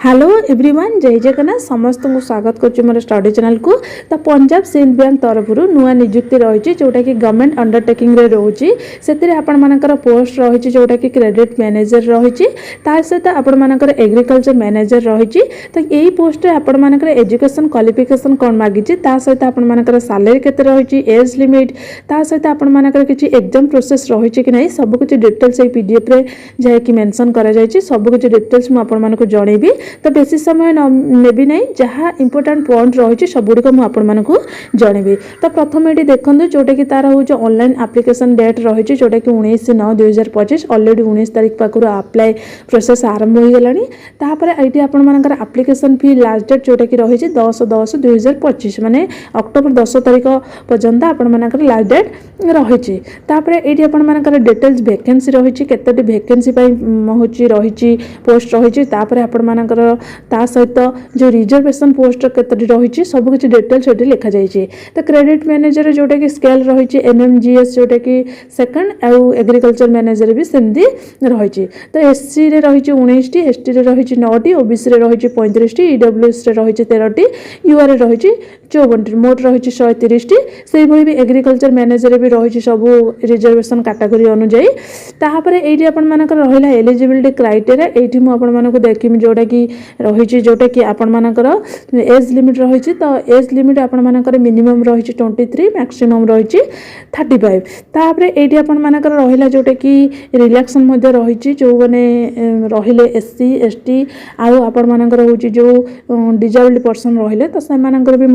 Hello everyone जय जगन्नाथ समस्त को स्वागत करुच्ची मोर स्टडी चैनल को। तो पंजाब सिंध बैंक तरफ नुआ नियुक्ति रही जोटा कि गवर्नमेंट अंडरटेकिंग रोचे से आपंकर पोस्ट रही जोटा कि क्रेडिट मैनेजर रही सहित आपर एग्रीकल्चर मैनेजर रही। तो यही पोस्ट आपर एजुकेशन क्वालिफिकेशन कौन मागी सहित आपर सालेरी केते रही एज लिमिट सहित आपर किसी एग्जाम प्रोसेस रही कि नहीं सबकि डिटेल्स पीडीएफ रे जाकि मेंशन करा जायछि सबकि डिटेल्स मु आपको जनइबी। तो बेसी समय नेबी नहीं जहाँ इंपोर्टाट पॉइंट रही सबुड़ मुझे जनइबी। तो प्रथम ये देखो जोटा कि तार हूँ ऑनलाइन एप्लिकेशन डेट रही जोटा कि 19/9/2025 अलरेडी 19 तारीख पाखु अप्लाई प्रोसेस आरंभ हो गलापर ये आपर एप्लिकेशन फी लास्ट डेट जोटा कि रही 10/10/2025 माने अक्टोबर 10 तारीख पर्यंत आपर लास्ट डेट रही। ये आपर डिटेल्स वैकेंसी रही केतोटी वैकेंसी हूँ रही पोस्ट रही आपर सहित जो रिजर्वेशन पोस्ट केतोटी रही सबकि डिटेल्स ये लिखा जाइए। तो क्रेडिट मैनेजर जोटा कि स्केल रही एमएमजीएस जोटा कि सेकंड आउ एग्रीकल्चर मैनेजर भी सेमती रही। तो एससी रे रही 19टी एसटी रे रही 9टी ओबीसी रे रही 35टी ईडब्ल्यूएस रे रही 13टी यूआर रही 54टी मोट रही 130टी से भी एग्रीकल्चर मैनेजर भी रही सब रिजर्वेशन कैटेगरी अनुजाई। तापर ये आपर रहा एलिजिबिलिटी क्राइटेरिया ये मुझे देखी जोटा कि रही जोटा कि आपर एज लिमिट रही। तो एज लिमिट आपर मिनिमम रही 23 मैक्सिमम रही 35। तापर ये आपर रहा जोटा कि रिलैक्सन रही जो मैंने रहिले एससी एसटी आउ आपर हूँ जो डिजेबल्ड पर्सन रहिले तो से भी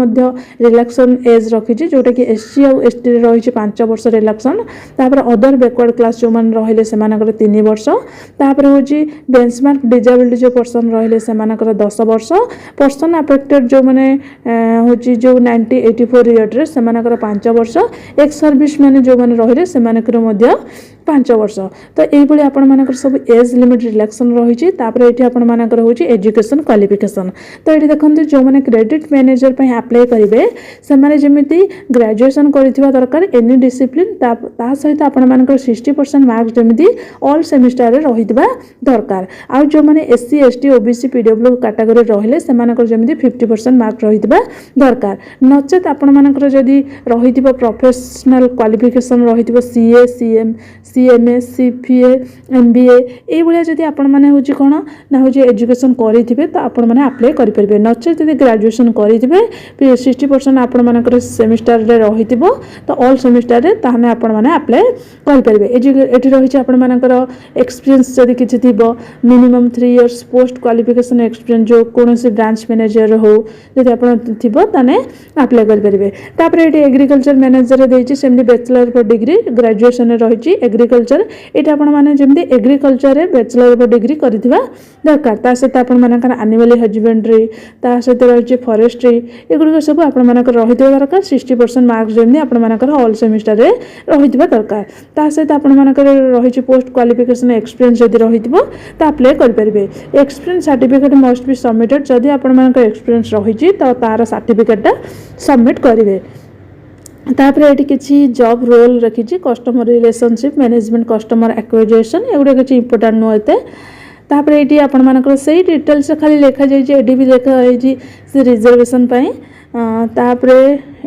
रिलैक्सन एज रखी जोटा कि एससी आउ एसटी रही 5 वर्ष रिलैक्सन। तापर अदर बैकवर्ड क्लास जो मैंने रहिले से 3 वर्ष। तापर हूँ बेंचमार्क डिजेबल्ड जो पर्सन रहिले से 10 वर्ष। पर्सन अफेक्टेड जो मैंने हूँ जो 1984 ईयर से 5 वर्ष। एक्स सर्विस मैंने जो मैंने रहिले से 5 वर्ष। तो ये आपर सब एज लिमिट रिलैक्सन रही। ये आपर हूँ एजुकेशन क्वालिफिकेशन। तो ये देखो जो मैंने क्रेडिट मैनेजर अप्लाई करेंगे से जमी ग्रेजुएशन करथिबा दरकार एनी डिसिप्लिन सहित आपर 60% मार्क्स जमी ऑल सेमिस्टर रे रहितबा दरकार। आ जो मैंने SC ST OBC PW category रहिले सेमानकर जमी 50% मार्क रहितबा दरकार। नचेत आपर जदि रहितबा प्रोफेशनल क्वालिफिकेशन रहितबा CA CM CMA CPA MBA ये भाया जब आपण मैंने हूँ कौन ना हूँ एजुकेशन करेंगे तो आपण मैंने अप्लाई करेंगे। नचेत जब ग्रेजुएशन करेंगे 60% आपण सेमिस्टर रे रही तो ऑल सेमिस्टर रे ताहने आपण मैंने अप्लाई करेंगे। ये रही आपर एक्सपीरियंस जदि किसी थी minimum 3 years post qualification experience जो कौन से ब्रांच मैनेजर हो जब आप ताने अप्लाई करेंगे। तापर ये एग्रीकल्चर मैनेजर देती सेमती बैचलर ऑफ डिग्री ग्रेजुएशन रही एग्रीकल्चर ये आपने जमी एग्रीकल्चर बैचलर ऑफ डिग्री करथिबा दरकार। सहित आपर एनिमल हजबेंड्री सहित रही फॉरेस्ट्री एगुड़िक सब आपर रही दरकार 60% मार्क्स जमी आपर ऑल सेमिस्टर रे रही दरकार। सहित आपर रही पोस्ट क्वालिफिकेशन एक्सपीरियंस जदि रही तो अप्लाई करेंगे। Experience certificate must be submitted जदि आपर एक्सपीरियंस रही तो तार सर्टिफिकेटा सबमिट करेंगे। तापर ये किसी जॉब रोल रखी customer relationship management customer acquisition एगुड़ा किसी इंपोर्टाट नुहते। तापर ये आपर से डिटेल्स खाली लिखा जाए भी लिखा से रिजर्वेशन तापर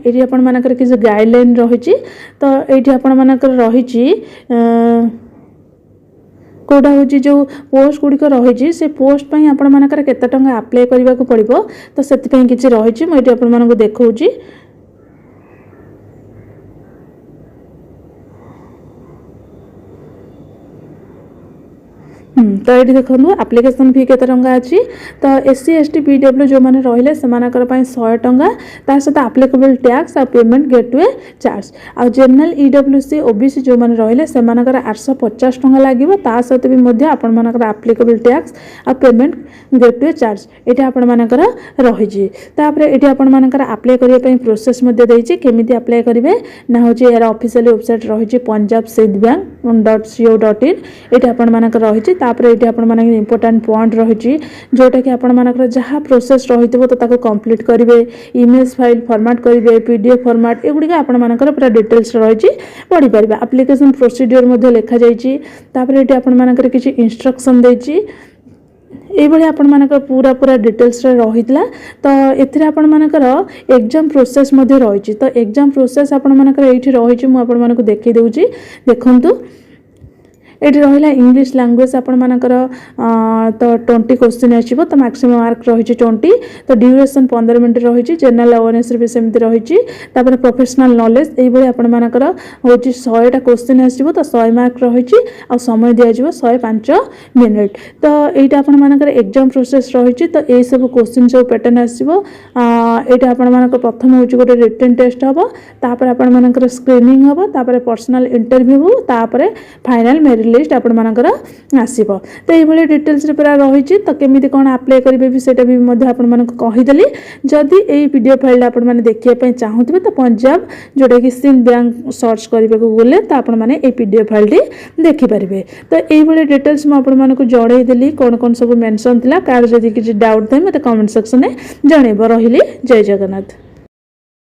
ये आपर किसी गाइडलाइन रही। तो ये आपर रही कौटा हूँ जो पोस्ट गुड़िक रही से पोस्ट आपर केते टंका अप्लाई करने को पड़ो तो से किसी रही मुझे आपको देखा। तो ये देखो एप्लिकेशन फी केते टंका अच्छी। तो एससी एसटी पीडब्ल्यू जो मैंने रहिले से 100 टंका सहित एप्लिकेबल टैक्स आ पेमेंट गेटवे चार्ज। आ जनरल ईडब्ल्यूसी ओबीसी जो मैंने रहिले से 850 टंका लगे सहित भी आपर एप्लिकेबल टैक्स आ पेमेंट गेटवे चार्ज ये आपर रही। तापर ये आपर अप्लाई करने प्रोसेस देती केमी अप्लाई करेंगे ना हूँ यार ऑफिशियल वेबसाइट रही पंजाब सिंध बैंक .co.in ये आपर रही। तापर ये आपर इंपोर्टाट पॉइंट रही जोटा कि आपर जहाँ प्रोसेस रही तो कंप्लीट करेंगे इमेज फाइल फॉर्मेट करेंगे पीडीएफ फॉर्मेट एगुड़िक आपर पूरा डिटेल्स रही पढ़ी पारे। एप्लिकेशन प्रोसीड्यूर लिखा जाइए। तापर ये आपर किसी इंस्ट्रक्शन देती এইভাবে ଆପଣମାନଙ୍କର ପୁରା ଡିଟେଲ୍ସରେ ରହିଥିଲା। ତ ଏଥିରେ ଆପଣମାନଙ୍କର ଏକ୍ଜାମ୍ ପ୍ରୋସେସ୍ ମଧ୍ୟ ରହିଛି। ତ ଏକ୍ଜାମ୍ ପ୍ରୋସେସ୍ ଆପଣମାନଙ୍କର ଏଇଠି ରହିଛି, ମୁଁ ଆପଣମାନଙ୍କୁ ଦେଖେଇ ଦେଉଛି। ଦେଖନ୍ତୁ ଏଠି ରହିଲା ଇଂଲିଶ ଲାଙ୍ଗୁଏଜ ଆପଣମାନଙ୍କର ତ 20 क्वेश्चन आसिबो। तो मैक्सिमम मार्क रही 20। तो ड्यूरेशन 15 मिनट रही। जनरल अवेयरनेस भी सेमती रही। तापर प्रोफेशनल नॉलेज यही आपनकर हूँ 100टा क्वेश्चन आसिबो। तो 100 मार्क रही आ समय दिज्व 105 मिनिट। तो यहाँ आपनकर एग्जाम प्रोसेस रही। तो यही सब क्वेश्चन सब पैटर्न आसिबो। यहाँ आपनकर प्रथम हूँ गोटे रिटन टेस्ट हम, तापर आपनकर स्क्रीनिंग हम, तापर पर्सनल इंटरव्यू, तापर फाइनल मेरिट लिस्ट आपनकर आसिबो। तो ये डिटेल्स पूरा रही। तो केमी कौन आप्लाय करेंगे भी सेटा भी आपको कहीदेली। जदि ये वीडियो फाइल आपने देखा चाहूबे तो पंजाब जोटा कि सिंध बैंक सर्च करने को गले तो आपने ये पीडीएफ फाइल देखिपारे। तो ये डिटेल्स मुझे जनईदेली कौन कौन सब मेंशन था। कार जदि किसी डाउट थे मत कमेंट सेक्शन में जनइब। रही जय जगन्नाथ।